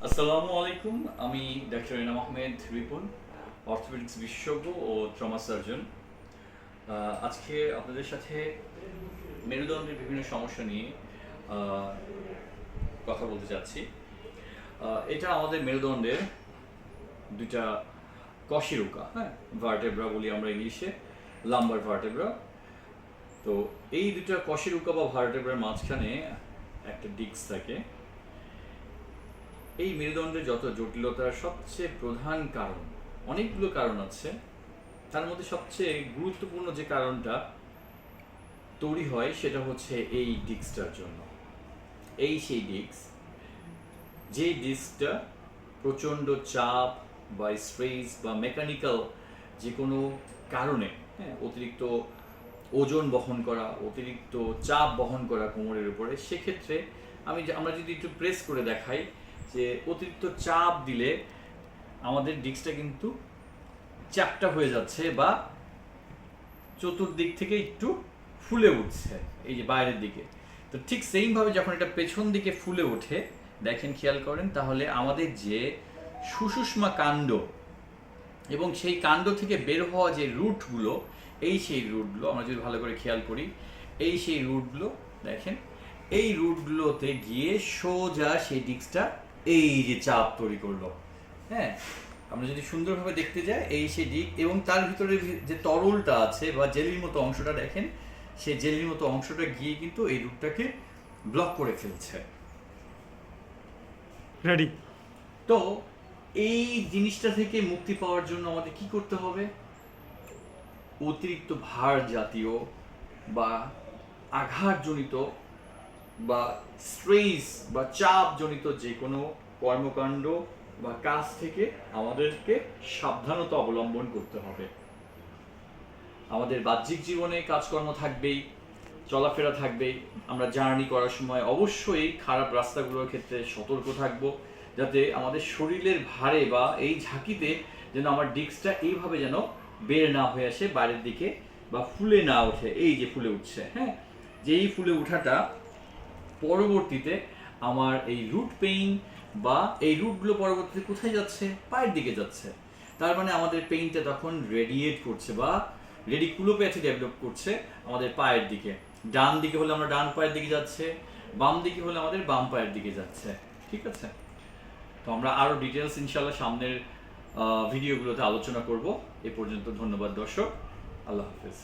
আসসালামু আলাইকুম। আমি ডাক্তার এনাম আহমেদ রিপন, অর্থোপেডিক্স বিশেষজ্ঞ ও ট্রমা সার্জন। আজকে আপনাদের সাথে মেরুদণ্ডের বিভিন্ন সমস্যা নিয়ে আহ, কথা বলতে চাচ্ছি। এটা আমাদের মেরুদণ্ডের দুইটা কশেরুকা, হ্যাঁ, ভার্টেব্রা বলি আমরা ইংলিশে, লাম্বার ভার্টেব্রা। তো এই দুইটা কশেরুকা বা ভার্টেব্রার মাঝখানে একটা ডিস্ক থাকে। এই মেরুদণ্ডের যত জটিলতার সবচেয়ে প্রধান কারণ, অনেকগুলো কারণ আছে, তার মধ্যে সবচেয়ে গুরুত্বপূর্ণ যে কারণটা তৈরি হয় সেটা হচ্ছে এই ডিস্কটার জন্য। এই সেই ডিস্ক, যে ডিস্কটা প্রচণ্ড চাপ বা স্ট্রেস বা মেকানিক্যাল যে কোনো কারণে, হ্যাঁ, অতিরিক্ত ওজন বহন করা, অতিরিক্ত চাপ বহন করা কোমরের উপরে, সেক্ষেত্রে আমরা যদি একটু প্রেস করে দেখাই যে অতিরিক্ত চাপ দিলে আমাদের ডিস্কটা কিন্তু চ্যাপ্টা হয়ে যাচ্ছে বা চতুর্দিক থেকে একটু ফুলে উঠছে, এই যে বাইরের দিকে। তো ঠিক সেইমভাবে যখন এটা পেছন দিকে ফুলে ওঠে, দেখেন, খেয়াল করেন, তাহলে আমাদের যে সুষুম্না কাণ্ড এবং সেই কাণ্ড থেকে বের হওয়া যে রুটগুলো, এই সেই রুটগুলো আমরা যদি ভালো করে খেয়াল করি, এই সেই রুটগুলো দেখেন, এই রুটগুলোতে গিয়ে সোজা সেই ডিস্কটা এই যে চাপ তৈরি করলো। হ্যাঁ, আমরা যদি সুন্দরভাবে দেখতে যাই, এই সেই ডিস্ক এবং তার ভিতরে যে তরলটা আছে বা জেলির মতো অংশটা দেখেন, সেই জেলির মতো অংশটা গিয়ে কিন্তু এই রুটটাকে ব্লক করে ফেলছে। রেডি। তো এই জিনিসটা থেকে মুক্তি পাওয়ার জন্য আমাদের কি করতে হবে? অতিরিক্ত ভার জাতীয় বা আঘাতজনিত বা স্ট্রেস বা চাপজনিত যে কোনো কর্মকাণ্ড বা কাজ থেকে আমাদেরকে সাবধানতা অবলম্বন করতে হবে। আমাদের বাহ্যিক জীবনে কাজকর্ম থাকবেই, চলাফেরা থাকবেই। আমরা জার্নি করার সময় অবশ্যই খারাপ রাস্তাগুলোর ক্ষেত্রে সতর্ক থাকব, যাতে আমাদের শরীরের ভারে বা এই ঝাঁকিতে যেন আমার ডিস্কটা এইভাবে যেন বের না হয়ে আসে বাইরের দিকে বা ফুলে না ওঠে। এই যে ফুলে উঠছে, হ্যাঁ, যেই ফুলে ওঠাটা পরবর্তীতে আমার এই রুট পেইন বা এই রুটগুলো পরবর্তীতে কোথায় যাচ্ছে? পায়ের দিকে যাচ্ছে। তার মানে আমাদের পেইনটা তখন রেডিয়েট করছে বা রেডিকুলোপ্যাথি ডেভেলপ করছে আমাদের পায়ের দিকে। ডান দিকে হলে আমরা ডান পায়ের দিকে যাচ্ছে, বাম দিকে হলে আমাদের বাম পায়ের দিকে যাচ্ছে। ঠিক আছে? তো আমরা আরো ডিটেলস ইনশাআল্লাহ সামনের ভিডিওগুলোতে আলোচনা করব। এ পর্যন্ত ধন্যবাদ দর্শক। আল্লাহ হাফেজ।